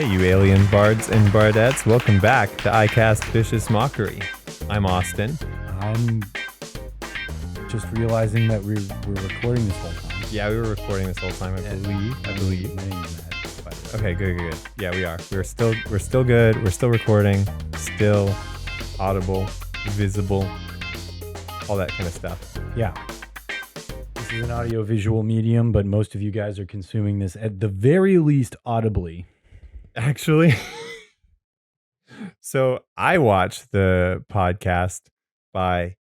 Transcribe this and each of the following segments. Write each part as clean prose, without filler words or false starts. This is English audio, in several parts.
Hey, you alien bards and bardettes. Welcome back to I Cast Vicious Mockery. I'm Austin. I'm just realizing that we're recording this whole time. Yeah, we were recording this whole time, I believe. Okay, good. Yeah, we are. We're still good. We're still recording. Still audible, visible, all that kind of stuff. Yeah. This is an audio-visual medium, but most of you guys are consuming this at the very least audibly. Actually, so I watch the podcast by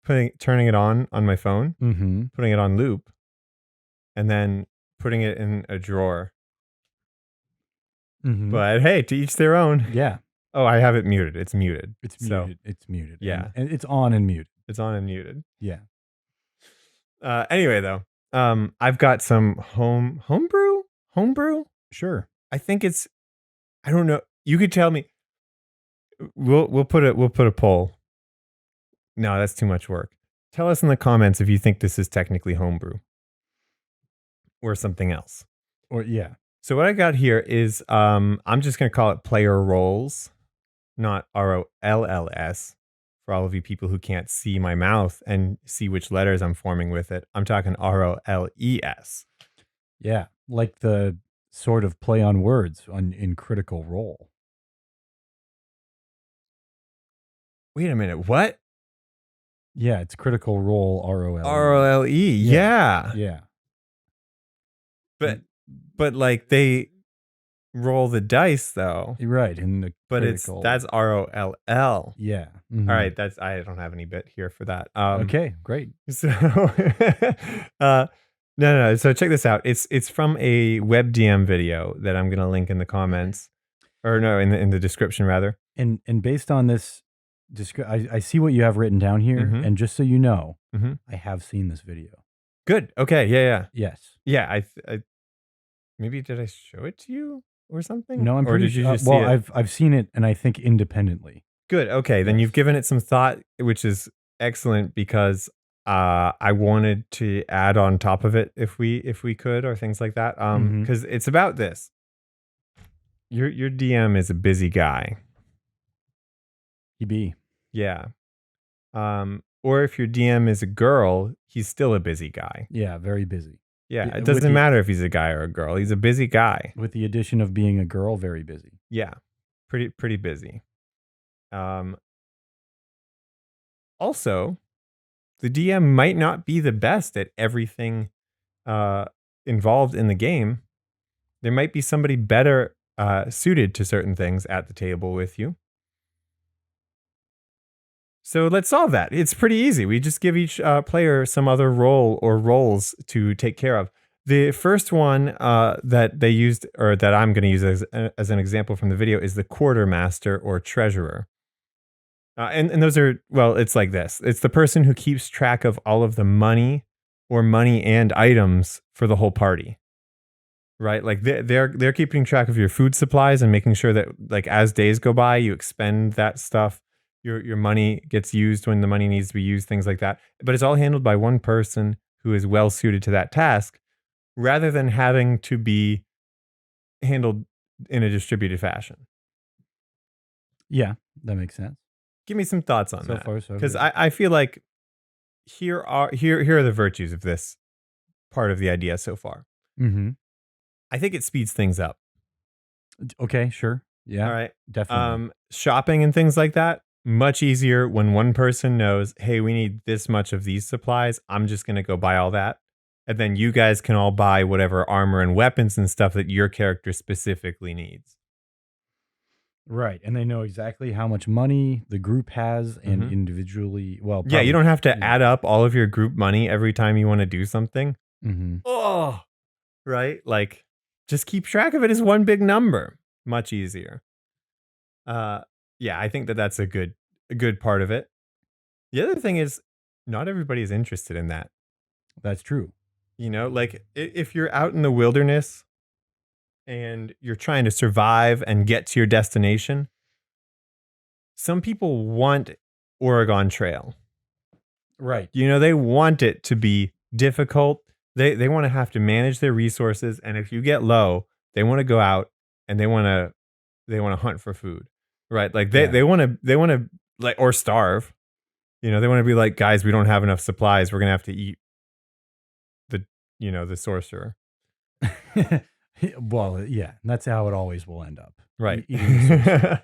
turning it on my phone, putting it on loop, and then putting it in a drawer. But hey, to each their own. Yeah. Oh, I have it muted. It's muted. It's muted. It's muted. Yeah. And it's on and muted. It's on and muted. Yeah. Anyway, though, I've got some homebrew. Sure. I think it's. I don't know. You could tell me. We'll put a poll. No, that's too much work. Tell us in the comments if you think this is technically homebrew or something else. Or yeah. So what I got here is I'm just gonna call it player roles, not ROLLS. For all of you people who can't see my mouth and see which letters I'm forming with it, I'm talking ROLES. Yeah, like the sort of play on words in Critical Role. Wait a minute, what? Yeah, it's Critical Role ROLE. ROLE, yeah. Yeah. But like they roll the dice though. Right, in the but critical. That's ROLL. Yeah. All right, I don't have any bit here for that. Okay, great. So no. So check this out. It's from a WebDM video that I'm gonna link in the comments, or no, in the description rather. And based on this, I see what you have written down here, and just so you know, I have seen this video. Good. Okay. Yeah. Yes. Yeah. I maybe did I show it to you or something? No, I'm or pretty did you sure. just see it? I've seen it, and I think independently. Good. Okay. Then you've given it some thought, which is excellent because I wanted to add on top of it if we could, or things like that. Because it's about this. Your DM is a busy guy. He be. Yeah. Or if your DM is a girl, he's still a busy guy. Yeah, very busy. Yeah, it doesn't matter if he's a guy or a girl. He's a busy guy. With the addition of being a girl, very busy. Yeah, pretty busy. Also, the DM might not be the best at everything involved in the game. There might be somebody better suited to certain things at the table with you. So let's solve that. It's pretty easy. We just give each player some other role or roles to take care of. The first one that they used, or that I'm going to use as an example from the video, is the quartermaster or treasurer. And those are, well, it's like this. It's the person who keeps track of all of the money or money and items for the whole party. Right? Like they're keeping track of your food supplies and making sure that, like, as days go by, you expend that stuff. Your money gets used when the money needs to be used, things like that. But it's all handled by one person who is well suited to that task, rather than having to be handled in a distributed fashion. Yeah, that makes sense. Give me some thoughts on that. So far, so because good. I feel like here are the virtues of this part of the idea so far. I think it speeds things up. Okay, sure. Yeah. All right. Definitely. Shopping and things like that, much easier when one person knows, hey, we need this much of these supplies. I'm just going to go buy all that. And then you guys can all buy whatever armor and weapons and stuff that your character specifically needs. Right. And they know exactly how much money the group has and individually. Well, yeah, you don't have to add up all of your group money every time you want to do something. Oh, right. Like, just keep track of it as one big number. Much easier. Yeah, I think that's a good part of it. The other thing is, not everybody is interested in that. That's true. You know, like if you're out in the wilderness and you're trying to survive and get to your destination, some people want Oregon Trail. Right. You know, they want it to be difficult. They want to have to manage their resources. And if you get low, they want to go out and they want to they want to hunt for food, right? Like Yeah. they want to like, or starve. They want to be like, guys, we don't have enough supplies. We're gonna have to eat the the sorcerer. Well, yeah, that's how it always will end up. Right. Eating the sorcerer.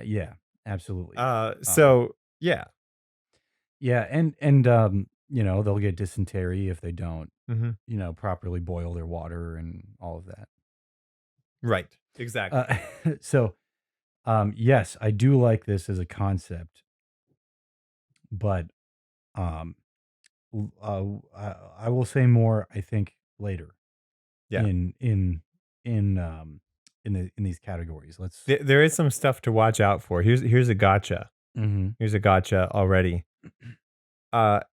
Yeah, absolutely. So yeah. Yeah, and they'll get dysentery if they don't, Hmm. properly boil their water and all of that. Right. Exactly. So, yes, I do like this as a concept, but um, I will say more, I think, later Yeah. in in these categories. Let's. There is some stuff to watch out for. Here's a gotcha. Mhm. Here's a gotcha already.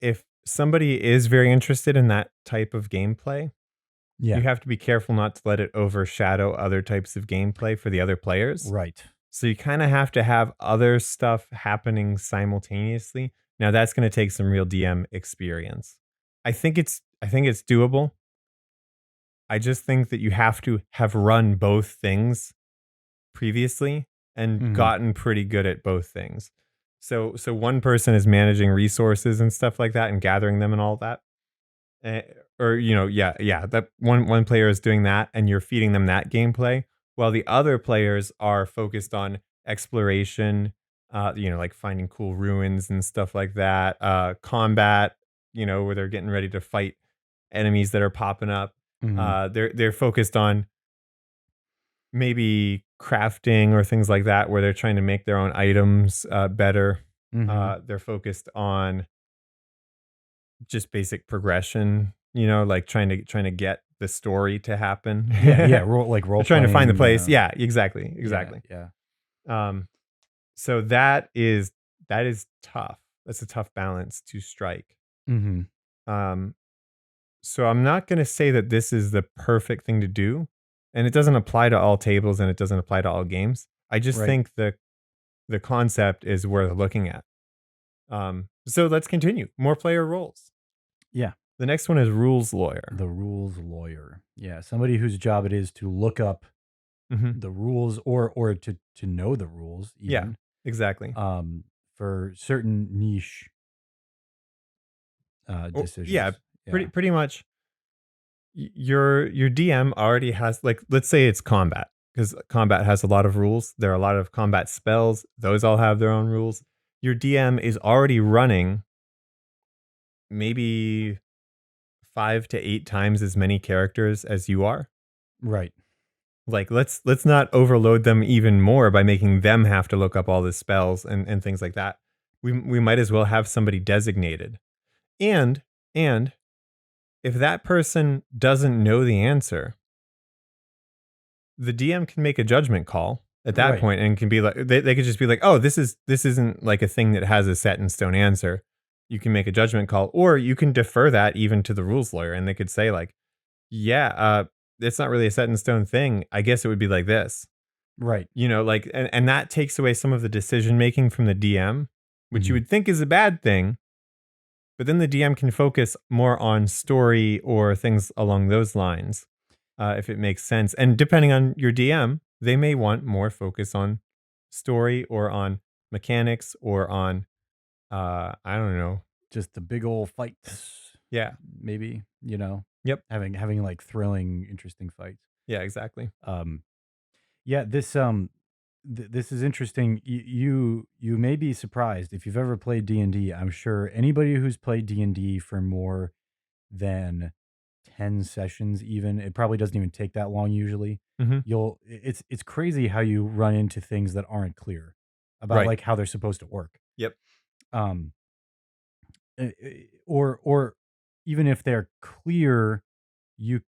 If somebody is very interested in that type of gameplay, Yeah, you have to be careful not to let it overshadow other types of gameplay for the other players. right. So you kind of have to have other stuff happening simultaneously. Now that's going to take some real DM experience. I think it's doable. I just think that you have to have run both things previously and Mhm. gotten pretty good at both things. So one person is managing resources and stuff like that and gathering them and all that. Eh, or yeah, that one player is doing that and you're feeding them that gameplay while the other players are focused on exploration, like finding cool ruins and stuff like that, combat, where they're getting ready to fight enemies that are popping up. Mhm. They're focused on maybe crafting or things like that where they're trying to make their own items better. Mhm. They're focused on just basic progression, like trying to get the story to happen. Yeah, yeah, They're role trying to find the playing, place. Yeah, exactly, yeah, exactly. yeah. Um, so that is tough. That's a tough balance to strike. Mhm. Um, so I'm not going to say that this is the perfect thing to do, and it doesn't apply to all tables and it doesn't apply to all games. I just Right. think the concept is worth looking at. So let's continue. More player roles. Yeah. The next one is rules lawyer. The rules lawyer. Yeah, somebody whose job it is to look up Hmm. the rules or to know the rules Yeah, even, exactly. for certain niche Yeah, decisions. pretty Yeah. pretty much. Your DM already has, like, let's say it's combat, because combat has a lot of rules. There are a lot of combat spells; those all have their own rules. Your DM is already running maybe 5 to 8 times as many characters as you are. Right. Like, let's not overload them even more by making them have to look up all the spells and things like that. We might as well have somebody designated. And if that person doesn't know the answer, the DM can make a judgment call at that Right. point and can be like, they could just be like, oh, this isn't like a thing that has a set in stone answer. You can make a judgment call, or you can defer that even to the rules lawyer, and they could say like, yeah, it's not really a set in stone thing. I guess it would be like this. Right. Like, and that takes away some of the decision making from the DM, which you Mhm. would think is a bad thing. But then the DM can focus more on story or things along those lines, if it makes sense. And depending on your DM, they may want more focus on story or on mechanics or on, I don't know. Just the big old fights, Yeah. maybe, Yep. having like thrilling, interesting fights. Yeah, exactly. Um, yeah, this is interesting. You may be surprised if you've ever played D&D. I'm sure anybody who's played D&D for more than 10 sessions, even, it probably doesn't even take that long usually. Hmm. It's crazy how you run into things that aren't clear about Right. like how they're supposed to work. Yep. Um, or even if they're clear, you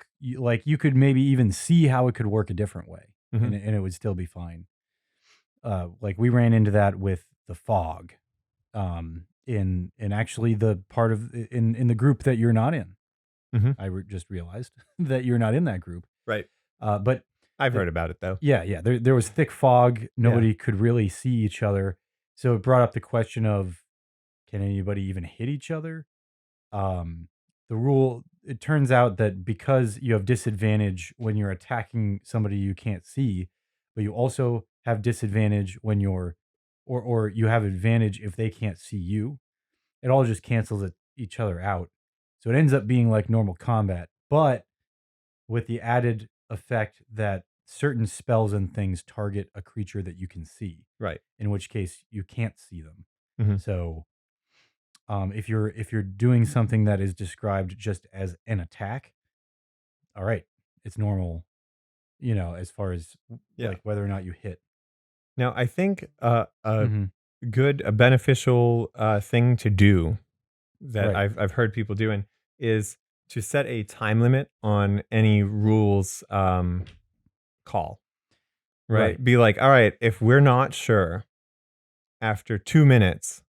could maybe even see how it could work a different way, Hmm. and it would still be fine. Like we ran into that with the fog, in actually the part of in the group that you're not in. Hmm. Just realized that you're not in that group. Right. But I've the, heard about it though. yeah, yeah, there was thick fog. Yeah. Nobody could really see each other, so it brought up the question of, can anybody even hit each other? Um, the rule, it turns out that because you have disadvantage when you're attacking somebody you can't see, but you also have disadvantage when you're, or you have advantage if they can't see you. It all just cancels each other out. So it ends up being like normal combat, but with the added effect that certain spells and things target a creature that you can see, Right. in which case you can't see them. Mhm. So if you're doing something that is described just as an attack, all right, it's normal, as far as Yeah. like whether or not you hit. Now, I think Hmm. a beneficial thing to do that Right. I've heard people doing is to set a time limit on any rules call. Right. Right. Be like, all right, if we're not sure after 2 minutes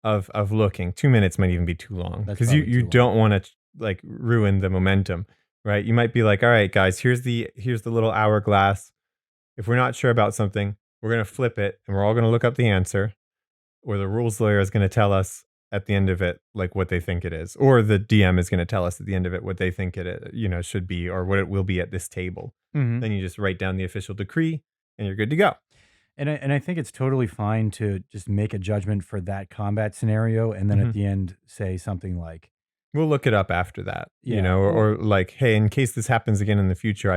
of looking, 2 minutes might even be too long That's because probably you too long. don't want to like ruin the momentum. Right. You might be like, all right, guys, here's the little hourglass. If we're not sure about something, we're gonna flip it and we're all gonna look up the answer, or the rules lawyer is gonna tell us at the end of it like what they think it is, or the DM is gonna tell us at the end of it what they think should be, or what it will be at this table. Hmm. Then you just write down the official decree and you're good to go. And I think it's totally fine to just make a judgment for that combat scenario, and then at Mhm. the end say something like, We'll look it up after that, yeah, or like, hey, in case this happens again in the future,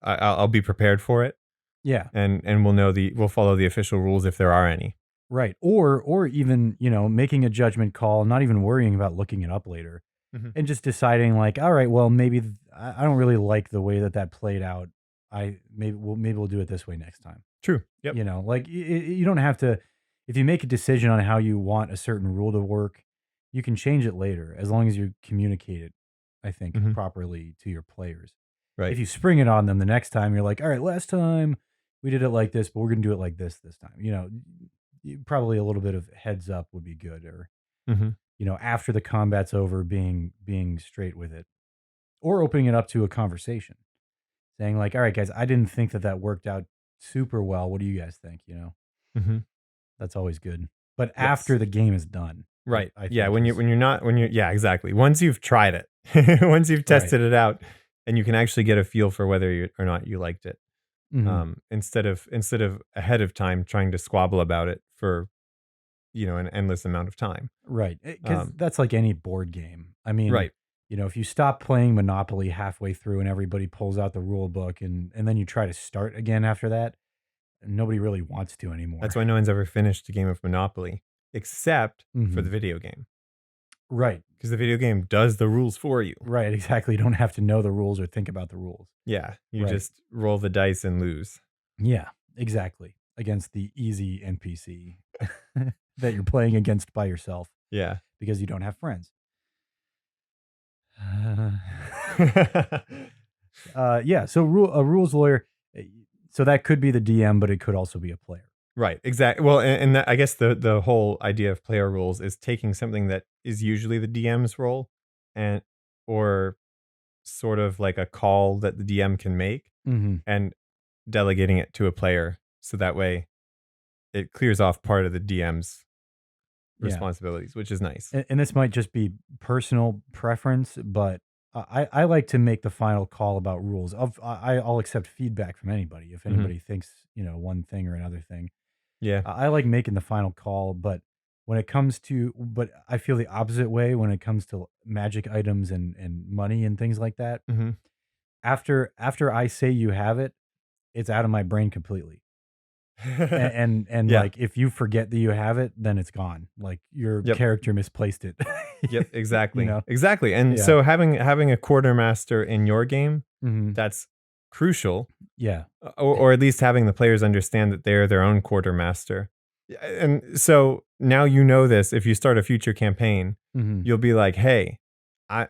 I'll be prepared for it, yeah, and we'll follow the official rules if there are any. right. Or even, making a judgment call, not even worrying about looking it up later, Mhm. and just deciding like, all right, well, maybe I don't really like the way that played out. Maybe we'll do it this way next time. True. Yep. Like you don't have to, if you make a decision on how you want a certain rule to work, you can change it later as long as you communicate it, I think, Mhm. properly to your players. If Right. you spring it on them the next time, you're like, all right, last time we did it like this, but we're going to do it like this time. Probably a little bit of heads up would be good, or, Mhm. after the combat's over, being straight with it, or opening it up to a conversation, saying like, all right, guys, I didn't think that worked out super well. What do you guys think? Mhm. That's always good. But Yes. after the game is done, Right. I Yeah, think is when you're not when you're yeah, exactly. Once you've tried it, once you've right. tested it out, and you can actually get a feel for whether you or not you liked it, Mhm. instead of ahead of time trying to squabble about it for an endless amount of time. Right. Because Um, that's like any board game. I mean, right. if you stop playing Monopoly halfway through and everybody pulls out the rule book, and then you try to start again after that, nobody really wants to That's anymore. why no one's ever finished a game of Monopoly except for the Mhm. video game, Right. because the video game does the rules for you. Right. Exactly. You don't have to know the rules or think about the rules. Yeah, you Right. just roll the dice and lose. Yeah. Exactly. Against the easy NPC that you're playing against by yourself Yeah. because you don't have friends. Yeah. So a rules lawyer. So that could be the DM, but it could also be a player. Right, exactly. Well, and that, I guess the whole idea of player rules is taking something that is usually the DM's role, and or sort of like a call that the DM can make, Hmm. and delegating it to a player, so that way it clears off part of the DM's Yeah. responsibilities, which is nice. And this might just be personal preference, but I like to make the final call about rules. I'll accept feedback from anybody if Hmm. anybody thinks one thing or another thing. Yeah. I like making the final call, but but I feel the opposite way when it comes to magic items and money and things like that. Hmm. After I say you have it, it's out of my brain completely. And Yeah. like if you forget that you have it, then it's gone. Like your Yep. character misplaced it. Yep. You Exactly. know? Exactly. And Yeah. so having a quartermaster in your game, Mhm. that's crucial. Yeah. Or at least having the players understand that they're their own quartermaster. Yeah, and so now you know this. If you start a future campaign, Mhm. you'll be like, "Hey, I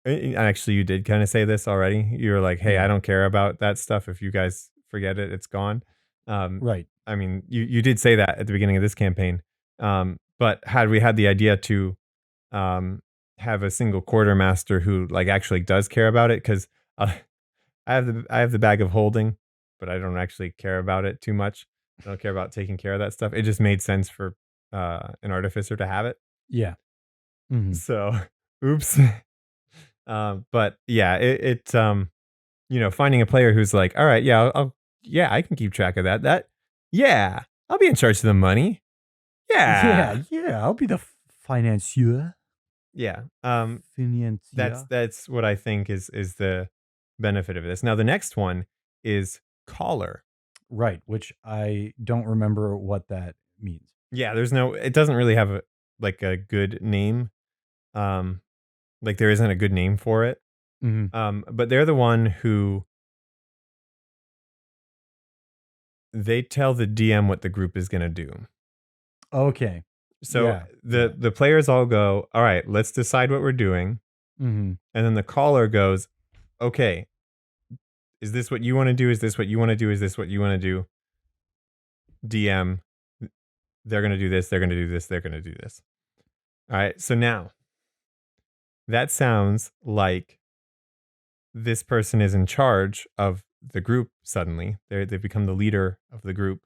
actually you did kind of say this already. You're like, "Hey, I Yeah. don't care about that stuff. If you guys forget it, it's gone." Um, Right. I mean, you did say that at the beginning of this campaign. But had we had the idea to um, have a single quartermaster who like actually does care about it, because I have the bag of holding, but I don't actually care about it too much. I don't care about taking care of that stuff. It just made sense for an artificer to have it. Yeah. Mhm. So, oops. But yeah, finding a player who's like, all right, yeah, yeah, I can keep track of that. Yeah, I'll be in charge of the money. Yeah. Yeah. I'll be the financier. Yeah. Financier. That's what I think is the benefit of this. Now the next one is caller. Right, which I don't remember what that means. Yeah, it doesn't really have a good name. Um like there isn't a good name for it. Hmm. But they're the one who they tell the DM what the group is going to do. Okay. So Yeah. Yeah. the players all go, "All right, let's decide what we're doing." Hmm. And then the caller goes, "Okay, is this what you want to do? Is this what you want to do? Is this what you want to do?" DM, they're going to do this, they're going to do this, they're going to do this. All right. So now that sounds like this person is in charge of the group suddenly. They've become the leader of the group.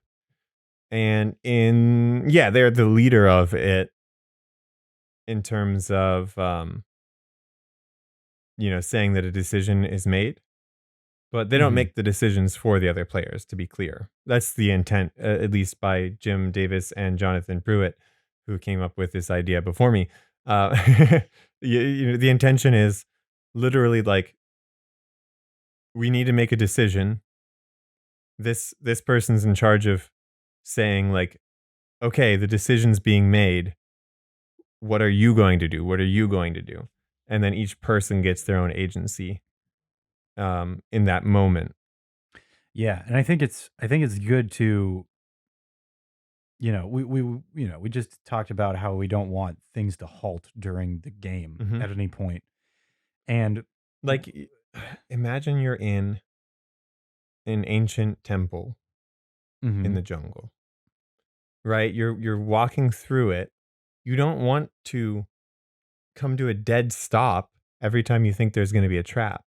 And they're the leader of it in terms of saying that a decision is made, but they don't Hmm. make the decisions for the other players, to be clear. That's the intent, at least by Jim Davis and Jonathan Pruitt, who came up with this idea before me. Uh, the intention is literally like, we need to make a decision. This person's in charge of saying like, okay, the decision's being made. What are you going to do? What are you going to do? And then each person gets their own agency in that moment. Yeah, and I think it's good to, we just talked about how we don't want things to halt during the game Hmm. at any point. And Like, imagine you're in an ancient temple in mhm, the jungle, right? You're walking through it. You don't want to come to a dead stop every time you think there's going to be a trap.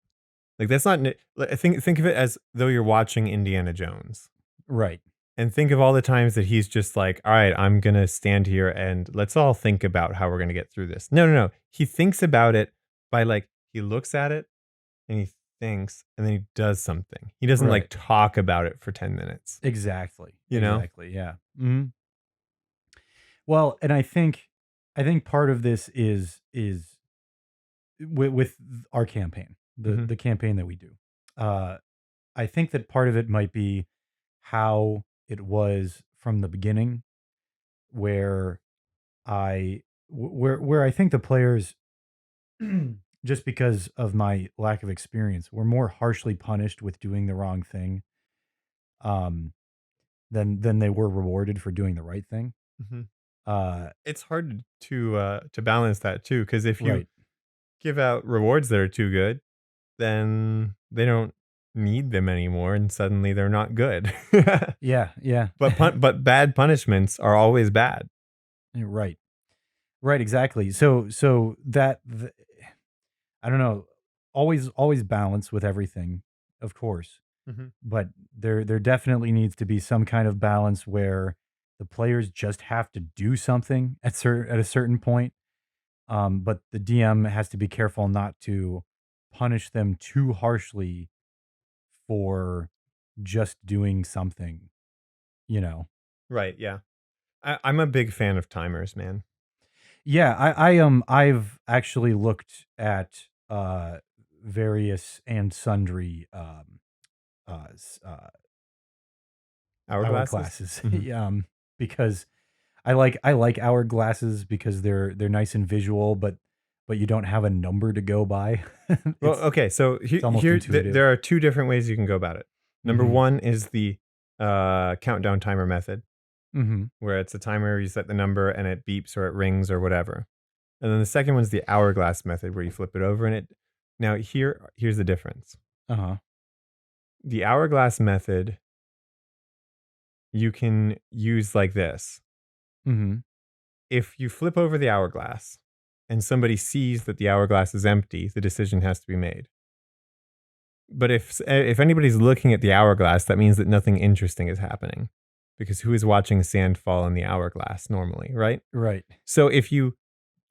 Like that's not. Like, think of it as though you're watching Indiana Jones, right. and think of all the times that he's just like, "All right, I'm gonna stand here and let's all think about how we're gonna get through this." No, no, no. He thinks about it by like he looks at it and he thinks and then he does something. He doesn't like Right. talk about it for 10 minutes. Exactly. You know? Exactly. Yeah. Mhm. Well, and I think part of this is with our campaign, Hmm. the campaign that we do. Uh I think that part of it might be how it was from the beginning, where where I think the players, just because of my lack of experience, were more harshly punished with doing the wrong thing, um, than they were rewarded for doing the right thing. Hmm. Uh, It's hard to balance that too, because if you right. give out rewards that are too good, then they don't need them anymore, and suddenly they're not good. Yeah. Yeah. But bad punishments are always bad. Right. Right. Exactly. So I don't know. Always balance with everything, of course, Hmm. but there definitely needs to be some kind of balance where the players just have to do something at a certain point. But the DM has to be careful not to punish them too harshly for just doing something, you know. Right? Yeah. I'm a big fan of timers, man. Yeah, I've actually looked at various and sundry s Hourglasses. hourglasses. Hmm. Because I like hourglasses because they're nice and visual, but you don't have a number to go by. Well, It's okay. So it's almost intuitive. there are two different ways you can go about it. Number Mhm. one is the countdown timer method, Mhm. where it's a timer, you set the number and it beeps or it rings or whatever. And then the second one's the hourglass method, where you flip it over and it. Now here's the difference. Uh-huh. The hourglass method you can use like this. Mhm. If you flip over the hourglass and somebody sees that the hourglass is empty, the decision has to be made. But if anybody's looking at the hourglass, that means that nothing interesting is happening, because who is watching sand fall in the hourglass normally, right? Right. So if you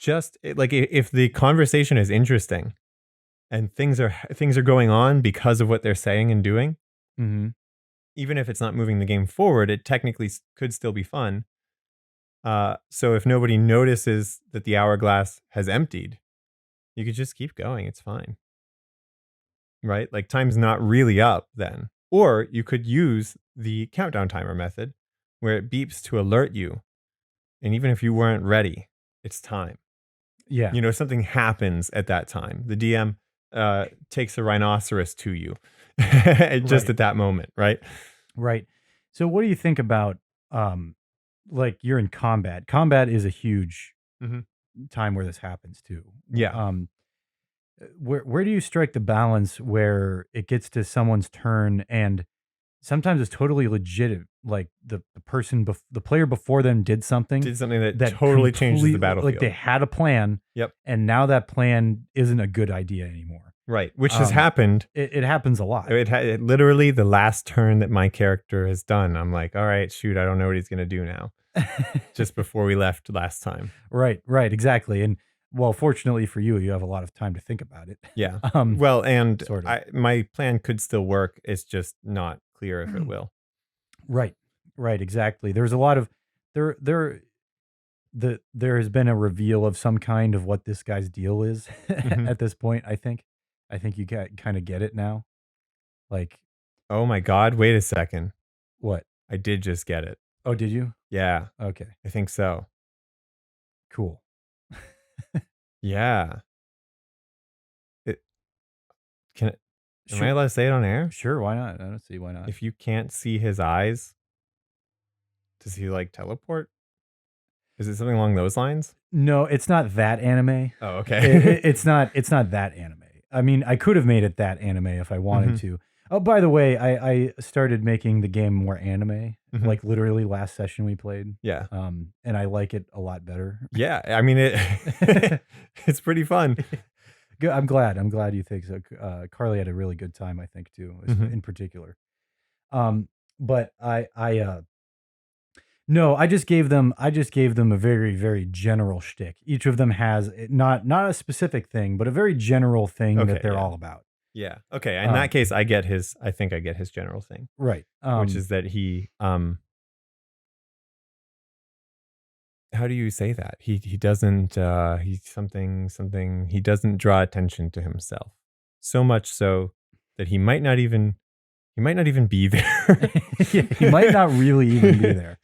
if the conversation is interesting and things are going on because of what they're saying and doing, Mhm. even if it's not moving the game forward, it technically could still be fun. So if nobody notices that the hourglass has emptied, you could just keep going. It's fine. Right? Like time's not really up then. Or you could use the countdown timer method where it beeps to alert you. And even if you weren't ready, it's time. Yeah. You know, something happens at that time. The DM takes a rhinoceros to you just at that moment, right? Right. So what do you think about like you're in combat? Combat is a huge time where this happens too. Yeah. Where do you strike the balance where it gets to someone's turn and sometimes it's totally legit, like the the player before them did something that totally changes the battlefield. Like they had a plan. Yep. And now that plan isn't a good idea anymore. Right. Which has happened. It happens a lot. It literally the last turn that my character has done. I'm like, all right, shoot, I don't know what he's going to do now. Just before we left last time. Right. Exactly. And well, fortunately for you, you have a lot of time to think about it. Yeah. Well, and sort of. my plan could still work. It's just not clear if it will. Right. Exactly. There's a lot of there has been a reveal of some kind of what this guy's deal is at this point. I think you kind of get it now. Like, oh my God! Wait a second. What? I did just get it. Oh, did you? Yeah. Okay. I think so. Cool. Yeah. Am I allowed to say it on air? Sure, why not? I don't see why not. If you can't see his eyes, does he like teleport? Is it something along those lines? No, it's not that anime. Oh, okay. It's not that anime. I mean, I could have made it that anime if I wanted to. Oh, by the way, I started making the game more anime. Like literally last session we played. Yeah. And I like it a lot better. Yeah, I mean it's pretty fun. Good. I'm glad you think so. Carly had a really good time, I think, too, in particular. But no, I just gave them a very, very general shtick. Each of them has not a specific thing, but a very general thing that they're all about. Yeah. Okay. In that case, I think I get his general thing. Right. Which is that he how do you say that? He doesn't he's something he doesn't draw attention to himself. So much so that he might not even be there. Yeah, he might not really even be there.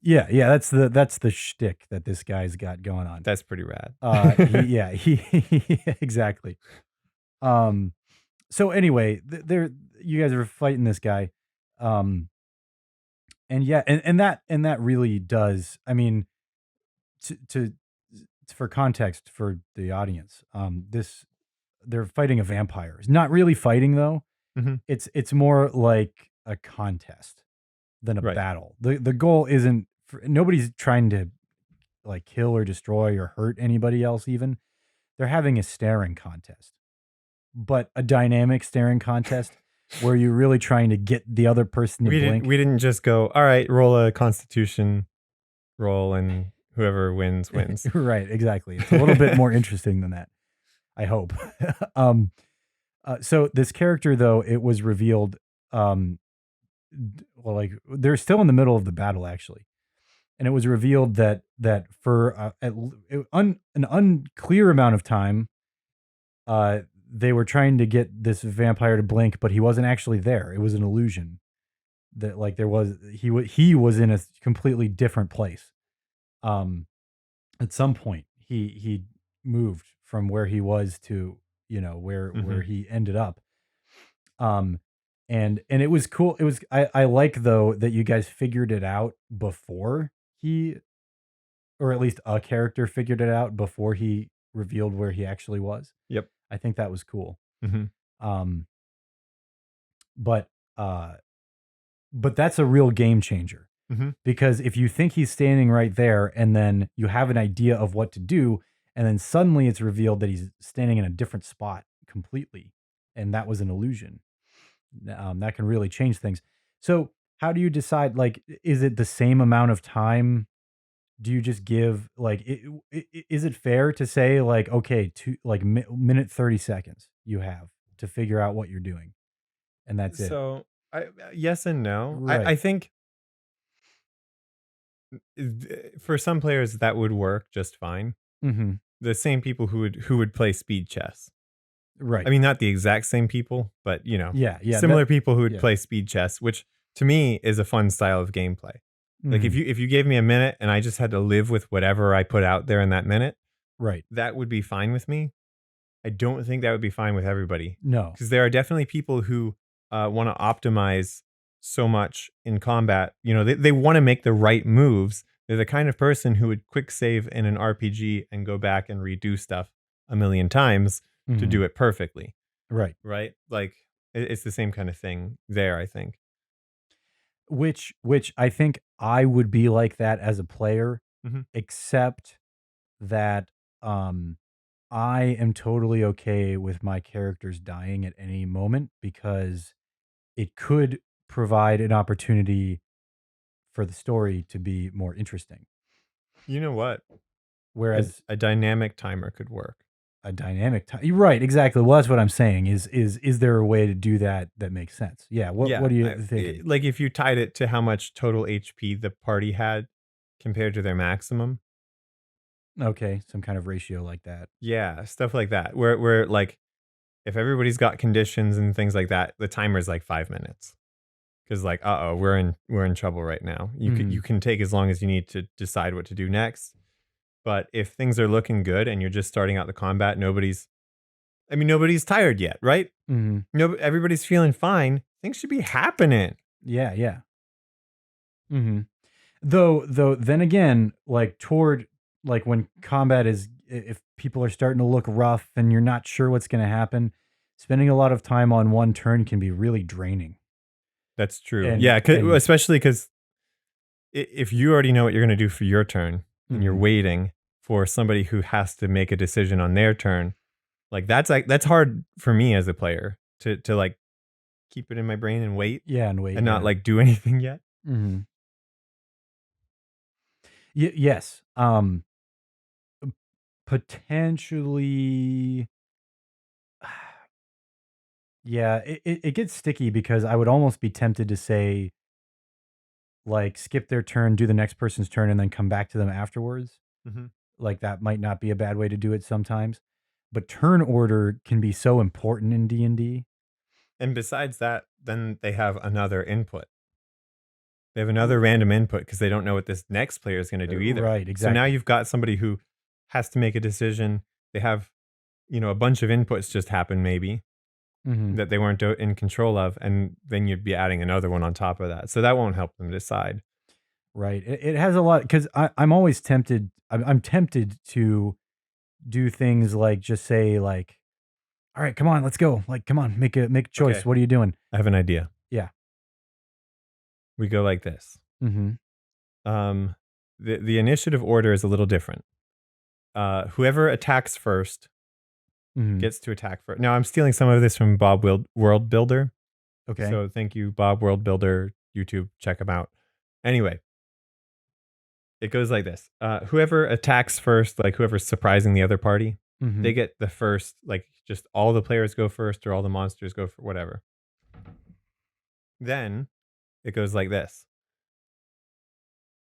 Yeah, that's the shtick that this guy's got going on. That's pretty rad. He exactly. So anyway, you guys are fighting this guy. And yeah, and that really does. I mean, for context for the audience, they're fighting a vampire. It's not really fighting though. It's more like a contest than a battle. The goal isn't nobody's trying to like kill or destroy or hurt anybody else. Even they're having a staring contest, but a dynamic staring contest. Where you're really trying to get the other person to blink. We didn't just go, all right, roll a Constitution roll and whoever wins. Right, exactly. It's a little bit more interesting than that, I hope. So this character, though, it was revealed, well, like they're still in the middle of the battle, actually. And it was revealed that for an unclear amount of time, they were trying to get this vampire to blink, but he wasn't actually there. It was an illusion. That like he was in a completely different place. At some point, he moved from where he was to where he ended up. And it was cool. It was I like though that you guys figured it out before or at least a character figured it out before he revealed where he actually was. Yep. I think that was cool. But that's a real game changer because if you think he's standing right there and then you have an idea of what to do and then suddenly it's revealed that he's standing in a different spot completely and that was an illusion, that can really change things. So how do you decide, like, is it the same amount of time? Do you just give like is it fair to say like okay minute 30 seconds you have to figure out what you're doing and that's it? So Yes and no. I Right. think for some players that would work just fine. Mhm. The same people who would play speed chess. I Right. mean, not the exact same people, but Yeah, yeah, that similar people who would yeah. play speed chess, which to me is a fun style of gameplay. Like if Mhm. you gave me a minute and I just had to live with whatever I put out there in that minute, Right. that would be fine with me. I don't think that would be fine with everybody No. because there are definitely people who want to optimize so much in combat. They want to make the right moves. They're the kind of person who would quick save in an RPG and go back and redo stuff a million times to Mhm. do it perfectly, Right. right? Like it's the same kind of thing there, I think. Which I think I would be like that as a player, Hmm. except that, um, I am totally okay with my characters dying at any moment because it could provide an opportunity for the story to be more interesting. You know what? A, Whereas a dynamic timer could work. a dynamic time, you're right, exactly. Well, that's what I'm saying. Is there a way to do that that makes sense? Yeah. What Yeah, are you thinking? like if you tied it to how much total HP the party had compared to their maximum. Okay, some kind of ratio like that. Yeah, stuff like that. Where like if everybody's got conditions and things like that, the timer's like 5 minutes. Because like, we're in trouble right now. Hmm. You can take as long as you need to decide what to do next. But if things are looking good and you're just starting out the combat, nobody's tired yet, right? Hmm. No, everybody's feeling fine. Things should be happening. Yeah, yeah. Hmm. Though, then again, like toward like when combat is, if people are starting to look rough and you're not sure what's going to happen, spending a lot of time on one turn can be really draining. That's true. And Yeah, and especially because if you already know what you're going to do for your turn and you're mhm. waiting for somebody who has to make a decision on their turn, like that's hard for me as a player to like keep it in my brain and wait Yeah, and wait, and not yeah. like do anything yet. Mhm. Yes. Potentially, yeah, it gets sticky because I would almost be tempted to say, like, skip their turn, do the next person's turn, and then come back to them afterwards. Hmm. Like, that might not be a bad way to do it sometimes. But turn order can be so important in D&D. And besides that, then they have another input. They have another random input because they don't know what this next player is going to do either. Right, So now exactly. you've got somebody who has to make a decision. They have, a bunch of inputs just happen maybe Mhm. that they weren't in control of, and then you'd be adding another one on top of that. So that won't help them decide. Right. It has a lot because I'm always tempted. I'm tempted to do things like just say like, "All right, come on, let's go. Like, come on, make a choice. Okay, What are you doing?" I have an idea. Yeah. We go like this. Mhm. Um, the initiative order is a little different. Whoever attacks first Mhm. gets to attack first. Now I'm stealing some of this from Bob World Builder. Okay. So thank you, Bob World Builder. YouTube, check them out. Anyway, it goes like this: whoever attacks first, like whoever's surprising the other party, they Mhm. get the first. Like just all the players go first, or all the monsters go for whatever. Then it goes like this.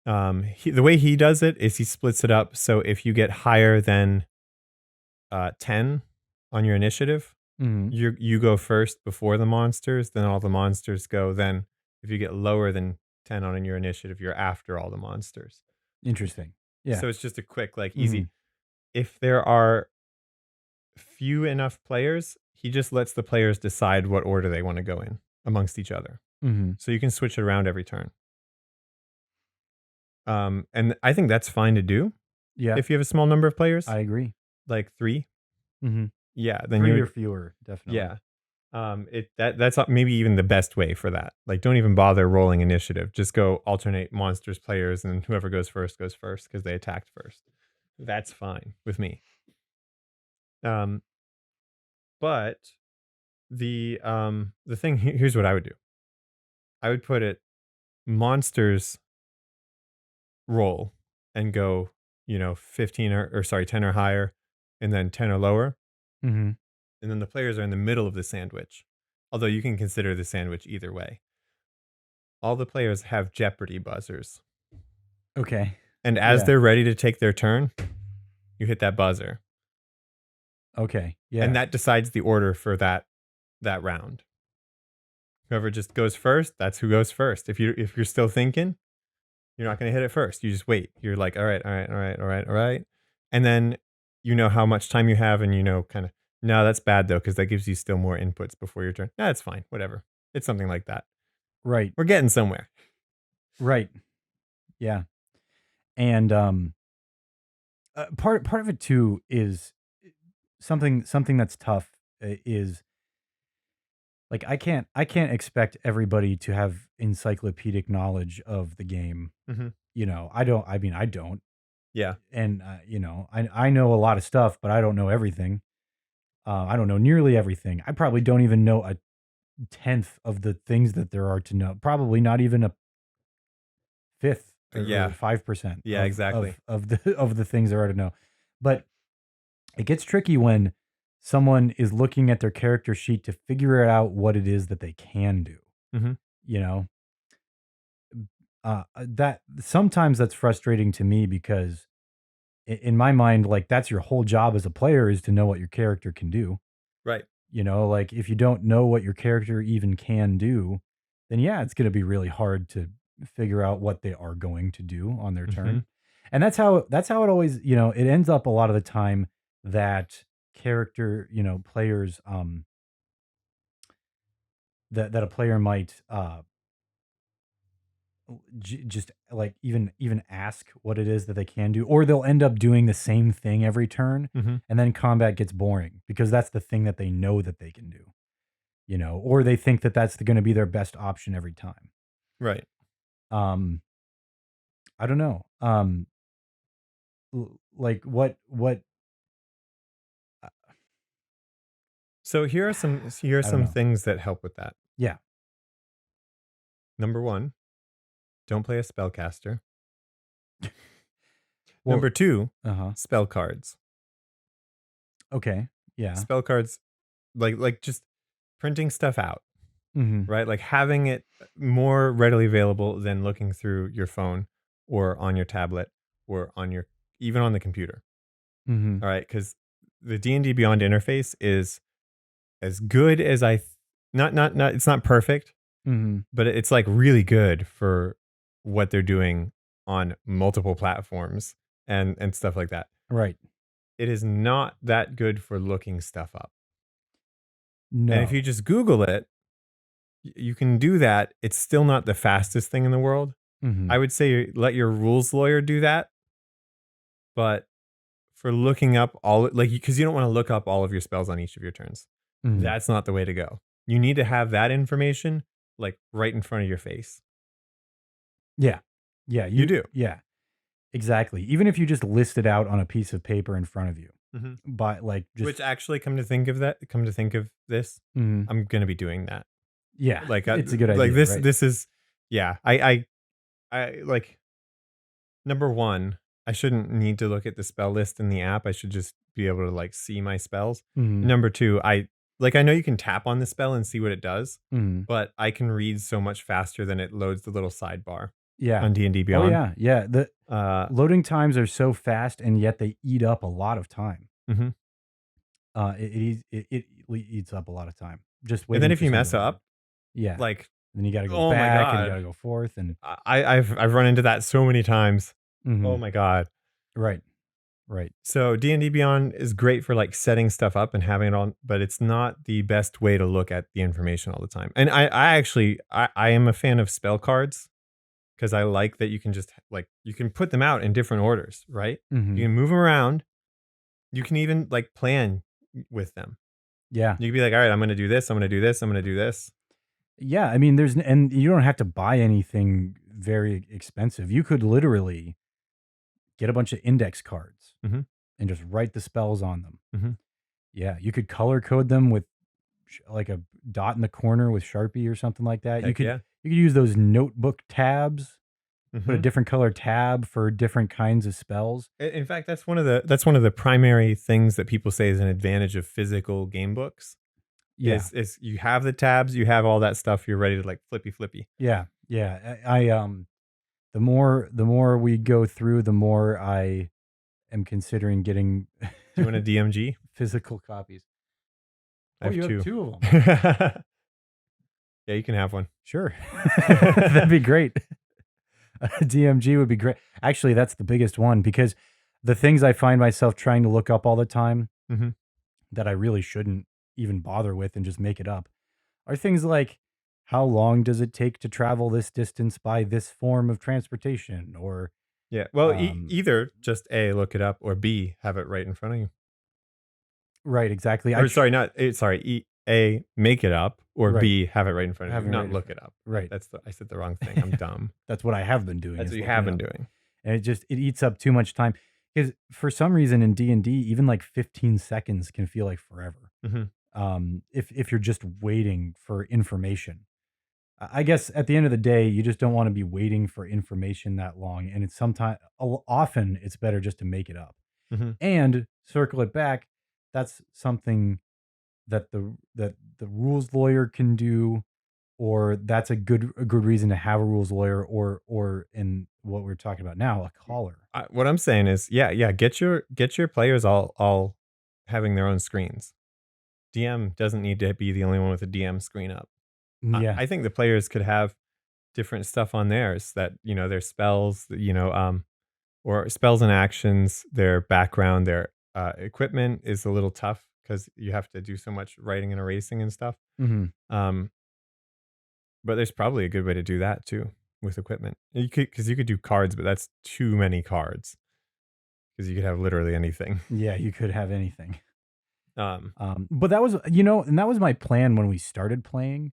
The way he does it is he splits it up. So if you get higher than 10 on your initiative, Mhm. you go first before the monsters. Then all the monsters go. Then if you get lower than 10 on your initiative, you're after all the monsters. Interesting. Yeah. So it's just a quick, like easy. Mhm. If there are few enough players, he just lets the players decide what order they want to go in amongst each other. Mhm. So you can switch it around every turn. And I think that's fine to do Yeah, if you have a small number of players, I agree. like three. Mhm. Yeah, then 3 you or would, fewer, definitely. yeah. That's maybe even the best way for that. Like, don't even bother rolling initiative. Just go alternate monsters players, and whoever goes first because they attacked first. That's fine with me. Um, but the thing here's what I would do. I would put it monsters roll and go 15 or sorry 10 or higher, and then 10 or lower, Mhm. and then the players are in the middle of the sandwich. Although you can consider the sandwich either way. all the players have Jeopardy buzzers. Okay. And as Yeah. they're ready to take their turn, you hit that buzzer. Okay. Yeah. And that decides the order for that round. Whoever just goes first, that's who goes first. If you're still thinking, you're not going to hit it first. You just wait. You're like, all right. And then you know how much time you have, and you know kind of, no, that's bad though, because that gives you still more inputs before your turn. No, it's fine. Whatever. It's something like that. Right. We're getting somewhere. Right. Yeah. And part of it too is something that's tough is like I can't expect everybody to have encyclopedic knowledge of the game. Mhm. You know, I don't. I mean, I don't. Yeah. And you know, I know a lot of stuff, but I don't know everything. I don't know nearly everything. I probably don't even know a tenth of the things that there are to know. Probably not even a fifth or Yeah. 5% Yeah, exactly. of the of the things there are to know. But it gets tricky when someone is looking at their character sheet to figure out what it is that they can do. Mhm. You know, that sometimes that's frustrating to me because in my mind, like that's your whole job as a player is to know what your character can do. Right. You know, like if you don't know what your character even can do, then yeah, it's going to be really hard to figure out what they are going to do on their turn. Mhm. And that's how it always, you know, it ends up a lot of the time that character, you know, players that a player might just like even ask what it is that they can do, or they'll end up doing the same thing every turn, Mhm. and then combat gets boring because that's the thing that they know that they can do, you know, or they think that that's going to be their best option every time. Right. um I don't know. Like what uh, So here are I don't some know. things that help with that. Yeah. Number 1, don't play a spellcaster. Well, Number 2, uh-huh. spell cards. Okay. Yeah. Spell cards, like just printing stuff out, Mhm. right? Like having it more readily available than looking through your phone or on your tablet or on your even on the computer. Mhm. All right, because the D&D Beyond interface is as good as not it's not perfect, Mhm. but it's like really good for what they're doing on multiple platforms and stuff like that. Right. It is not that good for looking stuff up. And if you No. just Google it, you can do that. It's still not the fastest thing in the world. I Mhm. would say let your rules lawyer do that, but for looking up all like because you don't want to look up all of your spells on each of your turns. Mhm. That's not the way to go. You need to have that information like right in front of your face. Yeah. Yeah, You do. yeah. Exactly. Even if you just list it out on a piece of paper in front of you. Hmm. But like Which just actually, come to think of this, mhm. I'm gonna be doing that. Yeah, Like, it's a good like idea, right? this is, yeah. I like number one. I shouldn't need to look at the spell list in the app. I should just be able to like see my spells. Mhm. Number two, I know you can tap on the spell and see what it does, Mhm. but I can read so much faster than it loads the little sidebar Yeah. on D&D Oh Beyond. yeah, yeah. The Uh, loading times are so fast and yet they eat up a lot of time. mhm. It eats up a lot of time just And then waiting if for you something mess to load. up, Yeah. like, Then you gotta go oh my back and you gotta god, go forth and I've run into that so many times. Oh mhm. my god. Right. Right. So D&D Beyond is great for like setting stuff up and having it on, but it's not the best way to look at the information all the time. And I actually I am a fan of spell cards because I like that you can just like you can put them out in different orders, right? You Mhm. can move them around. You can even like plan with them. Yeah. You can be like, all right, I'm gonna do this, I'm gonna do this, I'm gonna do this. Yeah, I mean, and you don't have to buy anything very expensive. You could literally get a bunch of index cards Mm-hmm. and just write the spells on them. Mm-hmm. Yeah, you could color code them with like a dot in the corner with Sharpie or something like that. Heck yeah. You could use those notebook tabs, put a Mm-hmm. different color tab for different kinds of spells. In fact, that's one of the primary things that people say is an advantage of physical game books Yeah. is you have the tabs, you have all that stuff, you're ready to like flippy. Yeah. Yeah, the more we go through, the more I am considering getting Do you want a DMG? physical copies. I Oh, have you have 2. 2 of them. Yeah, you can have one. Sure. That'd be great. A DMG would be great. Actually, that's the biggest one because the things I find myself trying to look up all the time Mhm. that I really shouldn't even bother with and just make it up are things like how long does it take to travel this distance by this form of transportation or Yeah. Well, um either just A, look it up, or B, have it right in front of you. right, exactly. Or sorry, not sorry, A, make it up, or Right. B, have it right in front of you. Having right Not in look front. it up. Right. I said the wrong thing. I'm dumb. That's what I have been doing That's is what you looking have it been up. doing. And it eats up too much time because for some reason in D&D even like 15 seconds can feel like forever. Mhm. If you're just waiting for information. I guess at the end of the day, you just don't want to be waiting for information that long, and it's sometimes often it's better just to make it up Mhm. and circle it back. That's something that the rules lawyer can do, or that's a good reason to have a rules lawyer, or in what we're talking about now, a caller. What I'm saying is, yeah, get your players all having their own screens. DM doesn't need to be the only one with a DM screen up. Yeah. I think the players could have different stuff on theirs that, their spells, or spells and actions, their background, their equipment is a little tough because you have to do so much writing and erasing and stuff. Hmm. Um, but there's probably a good way to do that too with equipment. You could do cards, but that's too many cards because you could have literally anything. Yeah, you could have anything. Um, But that was, and that was my plan when we started playing.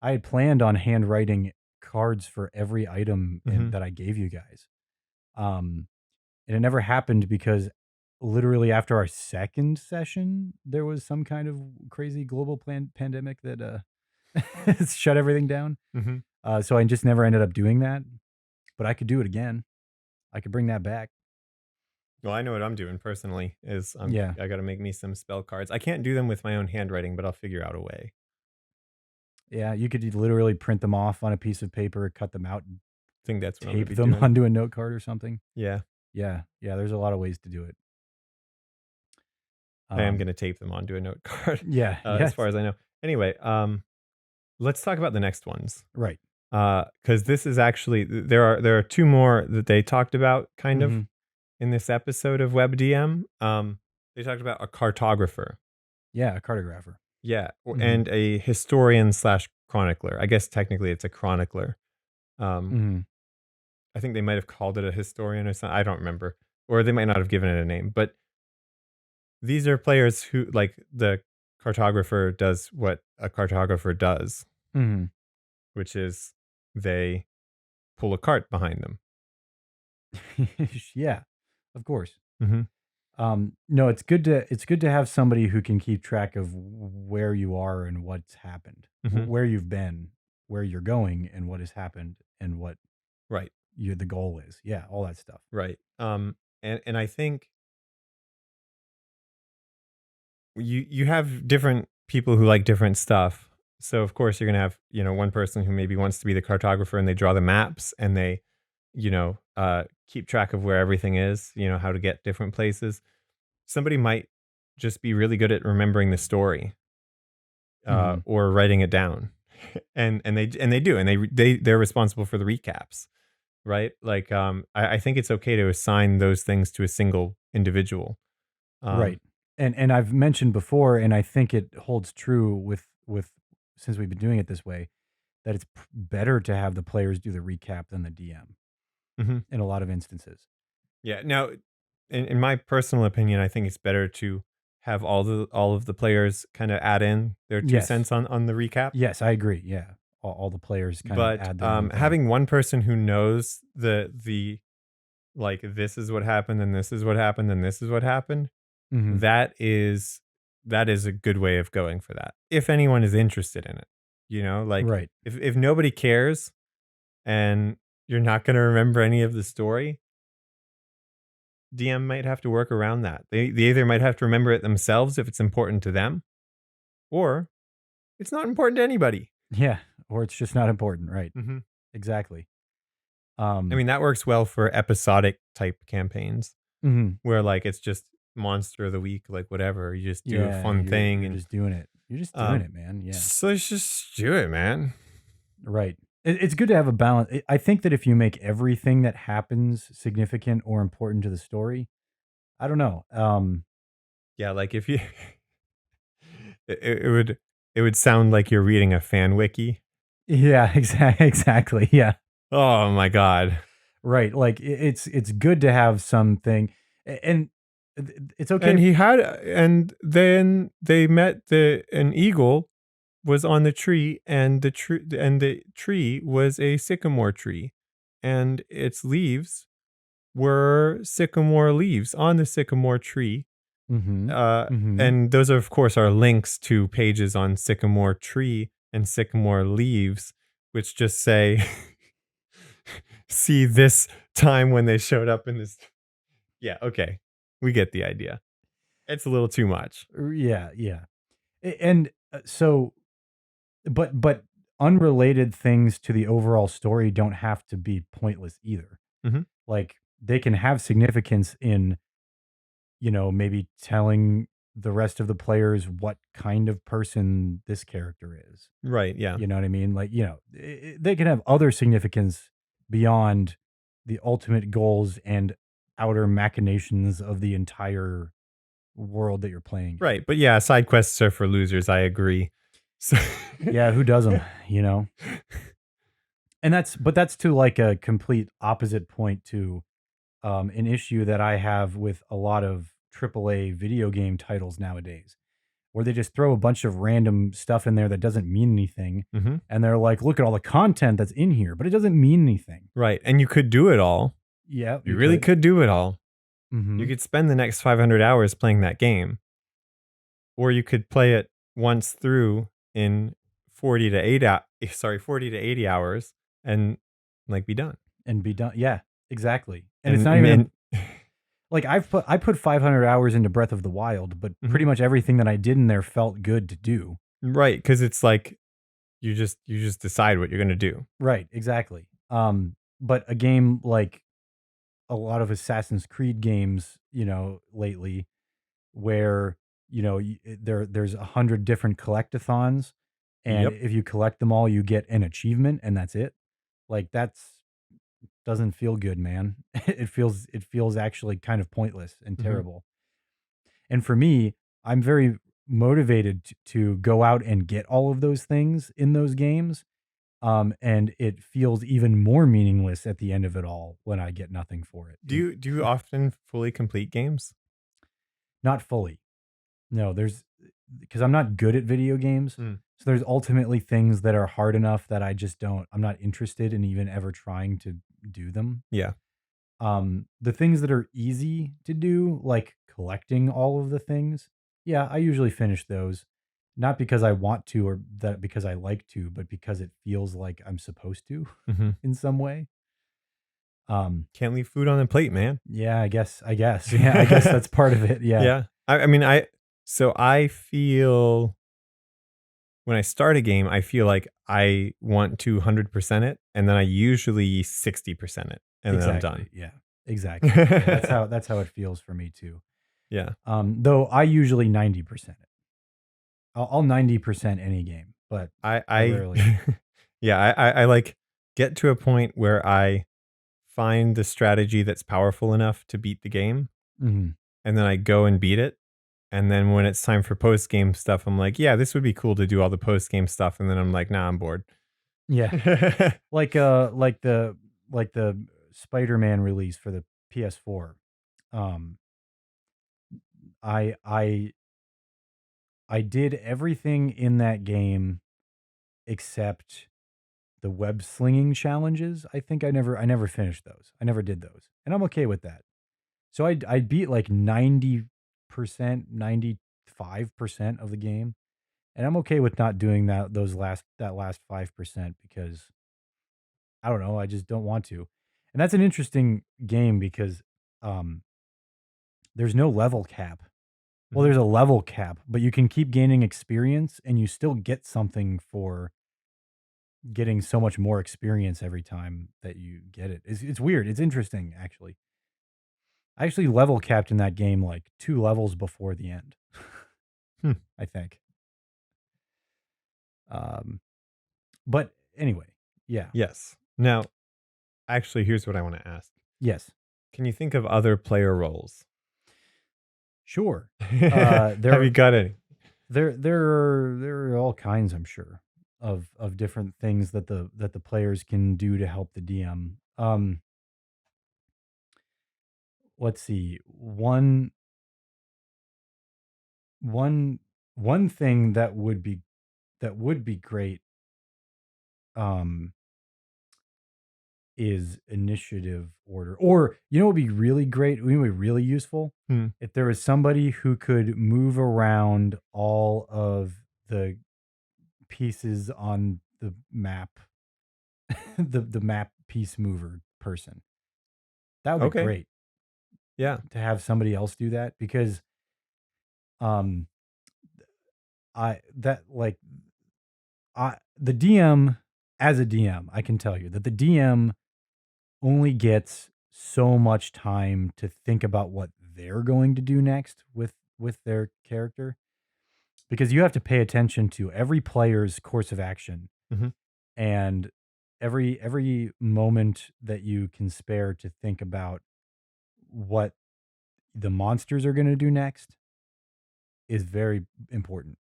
I had planned on handwriting cards for every item mhm. that I gave you guys. Um, and it never happened because literally after our second session, there was some kind of crazy global pandemic that shut everything down. Mhm. So I just never ended up doing that. But I could do it again. I could bring that back. Well, I know what I'm doing personally is Yeah. I got to make me some spell cards. I can't do them with my own handwriting, but I'll figure out a way. Yeah. You could literally print them off on a piece of paper, cut them out, and I think that's what I'm going to tape be them doing. onto a note card or something. Yeah, Yeah. Yeah. There's a lot of ways to do it. I am Um, going to tape them onto a note card, yeah. as Yes. far as I know. Anyway, let's talk about the next ones. Right. Because this is actually there are 2 more that they talked about kind of Hmm. in this episode of WebDM. They talked about a cartographer, Yeah. A cartographer. yeah, Hmm. and a historian slash chronicler. I guess technically it's a chronicler. Um, Hmm. I think they might have called it a historian or something. I don't remember, or they might not have given it a name. But these are players who like the cartographer does what a cartographer does, Hmm. which is they pull a cart behind them. Yeah. Of course. Hmm. No, it's good to have somebody who can keep track of where you are and what's happened, Hmm. where you've been, where you're going, and what has happened, and what Right. the goal is. Yeah, all that stuff. Right. And I think you have different people who like different stuff. So of course you're gonna have one person who maybe wants to be the cartographer and they draw the maps and they keep track of where everything is. How to get different places. Somebody might just be really good at remembering the story Hmm. or writing it down, and they do, and they're responsible for the recaps, right? Like I think it's okay to assign those things to a single individual. Um, Right. And I've mentioned before, and I think it holds true with since we've been doing it this way, that it's better to have the players do the recap than the DM mhm. in a lot of instances. Yeah. Now, in my personal opinion, I think it's better to have all of the players kind of add in their two Yes. cents on the recap. Yes, I agree. Yeah. All the players kind of But add their own thing. having one person who knows the like this is what happened and this is what happened and this is what happened, Hmm. that is a good way of going for that. If anyone is interested in it, like Right. if nobody cares and you're not going to remember any of the story, DM might have to work around that. They either might have to remember it themselves if it's important to them, or it's not important to anybody. Yeah. Or it's just not important. Right. Hmm. exactly. I Um, mean, that works well for episodic type campaigns mhm. where like it's just monster of the week, like whatever. You just do a Yeah, fun thing you're and just doing it. You're just doing um it, man. Yeah. so let's just do it, man. Right. It's good to have a balance. I think that if you make everything that happens significant or important to the story, I don't know. Yeah, like if you it would sound like you're reading a fan wiki. Yeah, exactly. Yeah. Oh my god. Right. Like it's good to have something, and it's okay And if he had and then they met an eagle was on the tree and the tree was a sycamore tree and its leaves were sycamore leaves on the sycamore tree. Mhm. Uh, Mhm. and those are, of course, are links to pages on sycamore tree and sycamore leaves, which just say, see this time when they showed up in this. Yeah, okay. We get the idea. It's a little too much. Yeah, yeah. And so but unrelated things to the overall story don't have to be pointless either. Hmm. Like they can have significance in, maybe telling the rest of the players what kind of person this character is. Right. Yeah. You know what I mean? Like, they can have other significance beyond the ultimate goals and outer machinations of the entire world that you're playing in. Right. But yeah, side quests are for losers. I agree. So, Yeah, who does them, you know? And that's to like a complete opposite point to an issue that I have with a lot of AAA video game titles nowadays, where they just throw a bunch of random stuff in there that doesn't mean anything. mhm. And they're like, look at all the content that's in here, but it doesn't mean anything. Right. And you could do it all. Yeah, You you really could. could do it all. You Hmm. could spend the next 500 hours playing that game, or you could play it once through in 40 to 80 hours and like be done. And be done. Yeah, exactly. And it's And not and, even and like I put 500 hours into Breath of the Wild, but Mhm. pretty much everything that I did in there felt good to do. Right, cuz it's like you just decide what you're going to do. Right, exactly. But a game like a lot of Assassin's Creed games, lately, where there's 100 different collectathons, and Yep. if you collect them all, you get an achievement, and that's it. Like that's doesn't feel good, man. It feels actually kind of pointless and Mhm. terrible. And for me, I'm very motivated to go out and get all of those things in those games. And it feels even more meaningless at the end of it all when I get nothing for it. Do you often fully complete games? Not fully. No, there's because I'm not good at video games. Mm. So there's ultimately things that are hard enough that I'm not interested in even ever trying to do them. Yeah. The things that are easy to do, like collecting all of the things, yeah, I usually finish those. Not because I want to or that because I like to, but because it feels like I'm supposed to Mhm. in some way. Um, Can't leave food on the plate, man. yeah, I guess. Yeah, I guess that's part of it. Yeah. Yeah. I mean, I feel when I start a game, I feel like I want to 100% it, and then I usually 60% it, and then I'm done. Exactly. Yeah. Exactly. Yeah, that's how it feels for me too. Yeah. Though I usually 90% it. I'll 90% any game, but I I rarely. yeah, I like get to a point where I find the strategy that's powerful enough to beat the game, Mhm. and then I go and beat it. And then when it's time for post game stuff, I'm like, yeah, this would be cool to do all the post game stuff. And then I'm like, nah, I'm bored. Yeah. Like the Spider-Man release for the PS4. Um I I I did everything in that game except the web slinging challenges. I think I never finished those. I never did those. And I'm okay with that. So I beat like 90%, 95% of the game. And I'm okay with not doing that last 5% because I don't know, I just don't want to. And that's an interesting game because um there's no level cap. Well, Mhm. there's a level cap, but you can keep gaining experience and you still get something for getting so much more experience every time that you get it. It's weird. It's interesting, actually. I actually level capped in that game like 2 levels before the end, Hmm. I think. Um, but anyway, yeah. Yes. Now, actually, here's what I want to ask. Yes. Can you think of other player roles? Sure. Have you got any? There are all kinds, I'm sure, of different things that the players can do to help the DM. Let's see. One one thing that would be great um is initiative order. Or you know what would be really great, would be really useful? Hmm. If there was somebody who could move around all of the pieces on the map, the map piece mover person. That would be Okay. great Yeah. to have somebody else do that, because um I that like I the DM, as a DM, I can tell you that the DM only gets so much time to think about what they're going to do next with their character, because you have to pay attention to every player's course of action, Hmm. and every moment that you can spare to think about what the monsters are going to do next is very important.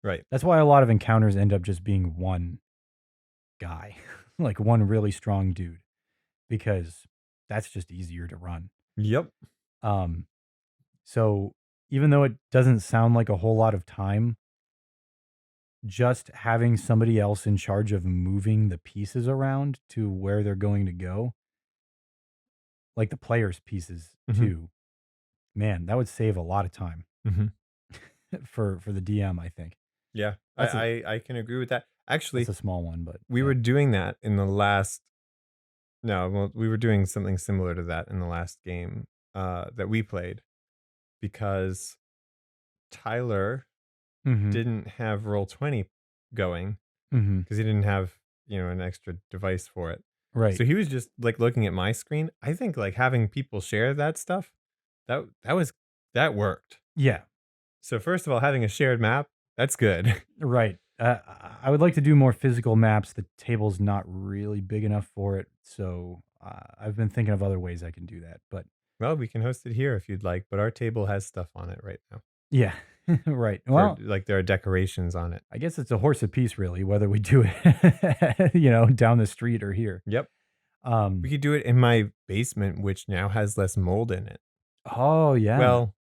Right. That's why a lot of encounters end up just being one guy, like one really strong dude, because that's just easier to run. Yep. Um, so even though it doesn't sound like a whole lot of time, just having somebody else in charge of moving the pieces around to where they're going to go, like the players' pieces Hmm. too, man, that would save a lot of time Hmm. for the DM, I think. Yeah. That's a I can agree with that. that's Actually, a small one, but we yeah. were doing that in the last. No, well, we were doing something similar to that in the last game that we played because Tyler Mhm. didn't have Roll20 going Mhm. because he didn't have, an extra device for it. Right. So he was just like looking at my screen. I think like having people share that stuff, that worked. Yeah. So first of all, having a shared map, that's good. Right. I would like to do more physical maps. The table's not really big enough for it, so I've been thinking of other ways I can do that. But Well, we can host it here if you'd like, but our table has stuff on it right now. yeah, right. For Well, like there are decorations on it. I guess it's a horse apiece, really, whether we do it, down the street or here. Yep. We Um. could do it in my basement, which now has less mold in it. Oh yeah. Well,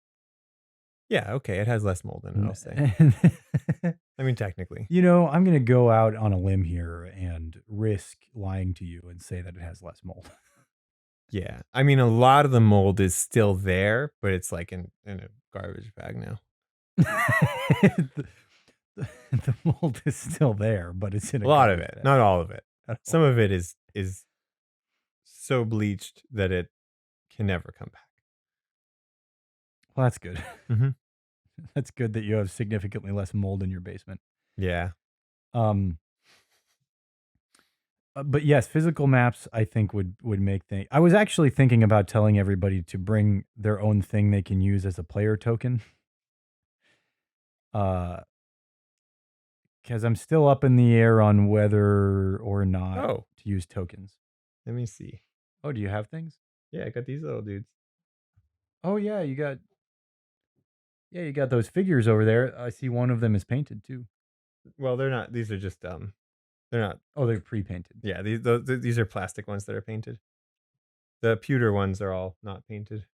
yeah, okay, it has less mold in it, I'll say. I mean, technically. I'm gonna go out on a limb here and risk lying to you and say that it has less mold. Yeah. I mean, a lot of the mold is still there, but it's like in a garbage bag now. the, the mold is still there, but it's in A a lot of garbage it, bag. not all of it. Oh, Some of it is so bleached that it can never come back. well, that's good. Mhm. That's good that you have significantly less mold in your basement. Yeah. Um, but yes, physical maps I think would make things. I was actually thinking about telling everybody to bring their own thing they can use as a player token. Uh, because I'm still up in the air on whether or not Oh, to use tokens. let me see. Oh, do you have things? Yeah, I got these little dudes. Oh you got those figures over there. I see one of them is painted too. Well, they're not. These are just they're not. Oh, they're pre-painted. Yeah, these are plastic ones that are painted. The pewter ones are all not painted.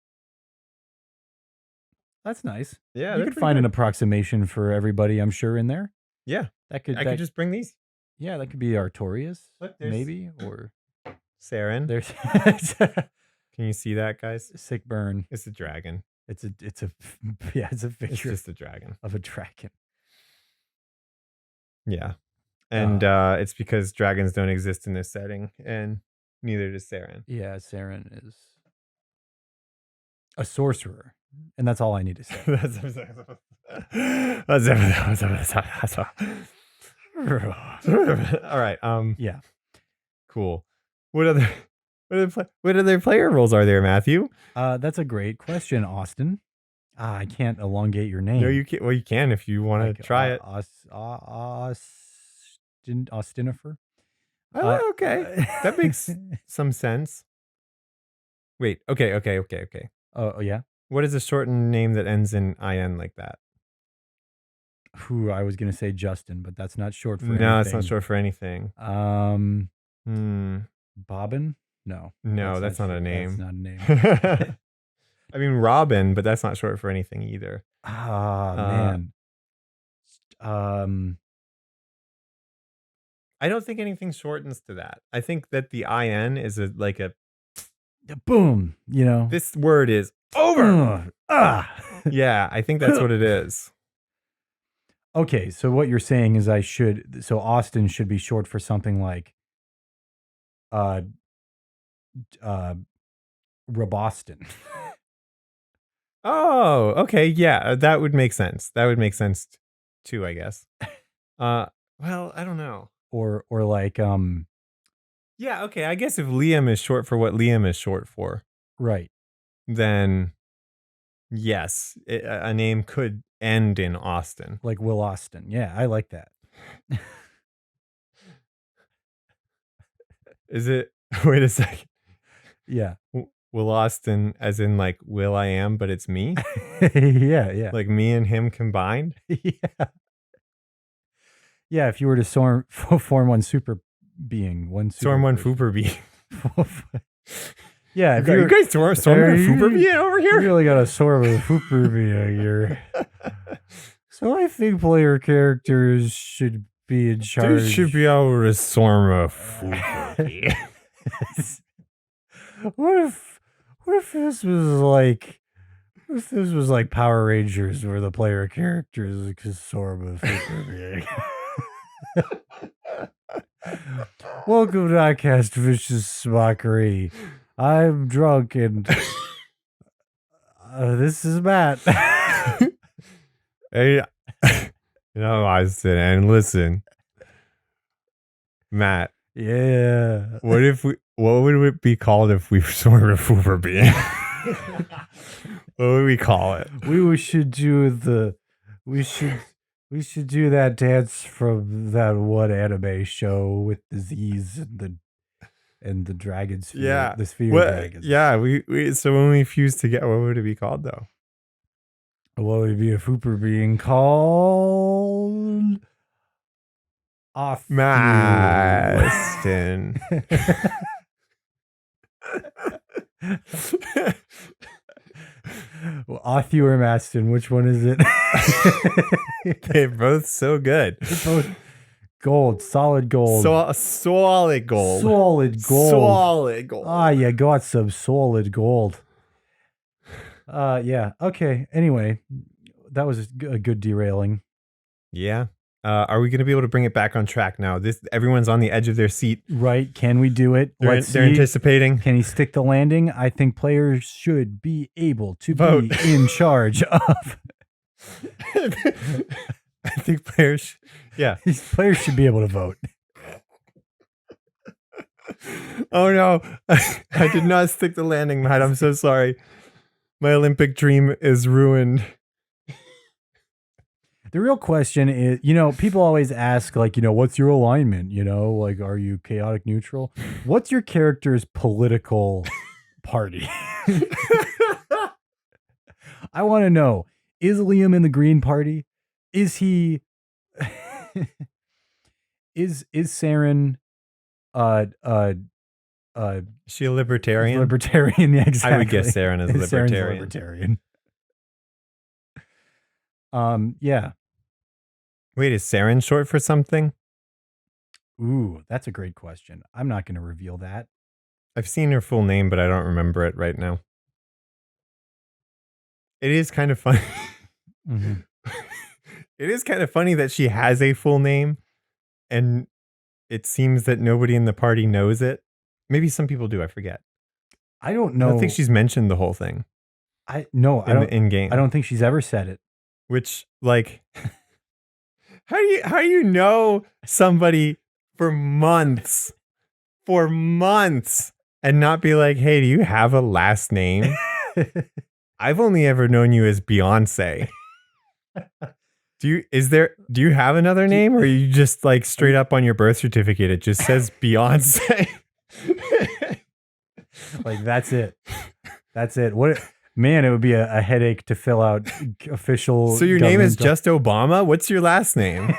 That's nice. Yeah, You they're could pretty find an good. approximation for everybody, I'm sure, in there. Yeah, That could I could that just bring these. yeah, that could be Artorias, Look, there's maybe, or Saren. there's Can you see that, guys? sick burn. It's a dragon. It's a yeah, it's a It's picture just a dragon. of a dragon. Yeah. And it's because dragons don't exist in this setting, and neither does Saren. Yeah, Saren is a sorcerer, and that's all I need to say. That's All right. Yeah. Cool. What other what other player roles are there, Matthew? That's a great question, Austin. I can't elongate your No, name. you can. Well, you can if you want Like to try it. Austinifer. Oh, okay, that makes some sense. Wait. Okay. Oh yeah. What is a shortened name that ends in in like that? Who I was gonna say Justin, but that's not short for No, it's not anything. short for anything. Hmm. Bobbin? No, No, that's not a That's name. not a name. I mean Robin, but that's not short for anything either. Man. I don't think anything shortens to that. I think that the in is like a Boom. You know. this word is over. Yeah, I think that's what it is. Okay, so what you're saying is so Austin should be short for something like uh Roboston. Oh, okay, yeah, that would make sense. That would make sense too, I guess. Well, I don't know. or like Yeah, okay, I guess if Liam is short for what Liam is short for, right. then yes, a name could end in Austin. Like Will Austin. Yeah, I like that. Is it? Wait a second. Yeah. Will Austin, as in like Will I Am, but it's me? Yeah. Like me and him combined? Yeah. Yeah, if you were to form one super being, one super Storm one person. Fooper being. Yeah, if You guys storm one Fooper being over you here? really got a sort of a Fooper being here. So I think player characters should be in charge. They should be able to storm a Fooper. What if this was like Power Rangers where the player characters could storm a Fooper being? Welcome to Diecast Vicious Mockery. I'm drunk and this is Matt. Hey, Austin, and listen, Matt. Yeah. What would it be called if we stormed a Fooper being? What would we call it? We should do that dance from that one anime show with the Z's and the dragon sphere. Yeah, The sphere dragons. Yeah, we so when we fuse together, what would it be called though? What would be a Fooper being called? Maston. Well, Othu or Maston, which one is it? They're both so good. Both gold, solid gold. Solid gold. Solid gold. Solid gold. You got some solid gold. Yeah. Okay. Anyway, that was a good derailing. Yeah. Are we going to be able to bring it back on track now? Everyone's on the edge of their seat. Right. Can we do it? They're anticipating. Can he stick the landing? I think players should be able to vote. Be in charge of. I think players. Yeah. These players should be able to vote. Oh no. I did not stick the landing, Matt. I'm so sorry. My Olympic dream is ruined. The real question is, people always ask, like, what's your alignment? Like, are you chaotic neutral? What's your character's political party? I want to know, is Liam in the Green Party? Is he, is Saren, she a libertarian? Libertarian, yeah, exactly. I would guess Saren is libertarian. Saren's libertarian. Yeah. Wait, is Saren short for something? Ooh, that's a great question. I'm not going to reveal that. I've seen her full name, but I don't remember it right now. It is kind of funny. Mm-hmm. It is kind of funny that she has a full name, and it seems that nobody in the party knows it. Maybe some people do. I forget. I don't know. I don't think she's mentioned the whole thing. I don't. In game. I don't think she's ever said it. Which, like, How do you know somebody for months and not be like, hey, do you have a last name? I've only ever known you as Beyonce. Do you have another name, or are you just like straight up on your birth certificate it just says Beyonce? Like that's it. That's it. Man, it would be a headache to fill out official. So your name is just Obama? What's your last name?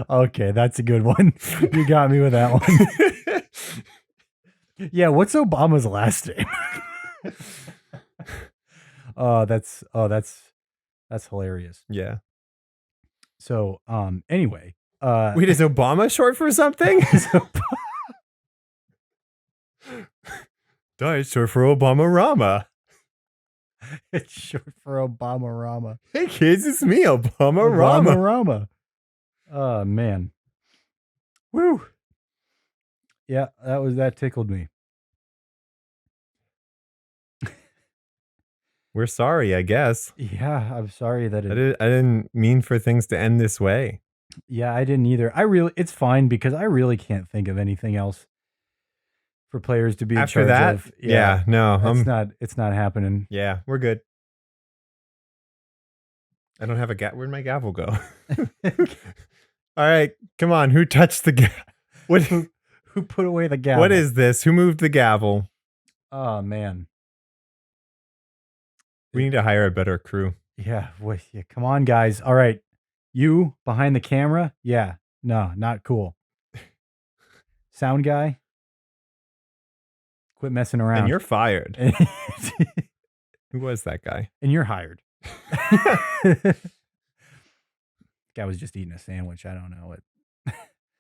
Okay, that's a good one. You got me with that one. Yeah, what's Obama's last name? That's hilarious. Yeah. So, anyway, wait, is Obama short for something? No, it's short for Obama Rama. It's short for Obama Rama. Hey kids, it's me, Obama Rama. Obama Rama. Oh man. Woo. Yeah, that tickled me. We're sorry, I guess. Yeah, I'm sorry that I didn't mean for things to end this way. Yeah, I didn't either. It's fine because I really can't think of anything else for players to be after in charge that. Of. Yeah, no, it's not happening. Yeah, we're good. I don't have where'd my gavel go? All right, come on. Who touched the gavel? Who put away the gavel? What is this? Who moved the gavel? Oh man. We need to hire a better crew. Yeah, come on, guys. All right. You behind the camera? Yeah. No, not cool. Sound guy? Quit messing around. And you're fired. Who was that guy? And you're hired. Guy was just eating a sandwich. I don't know it.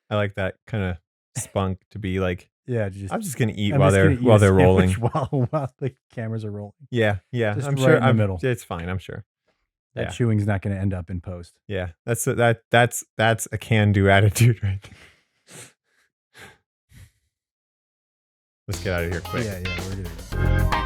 I like that kind of spunk to be like, yeah, I'm just gonna eat while they're rolling. While the cameras are rolling. Yeah. Just I'm right sure in the middle. It's fine, I'm sure. That chewing's not gonna end up in post. Yeah. That's a can-do attitude right there. Let's get out of here quick. Yeah, we're gonna go.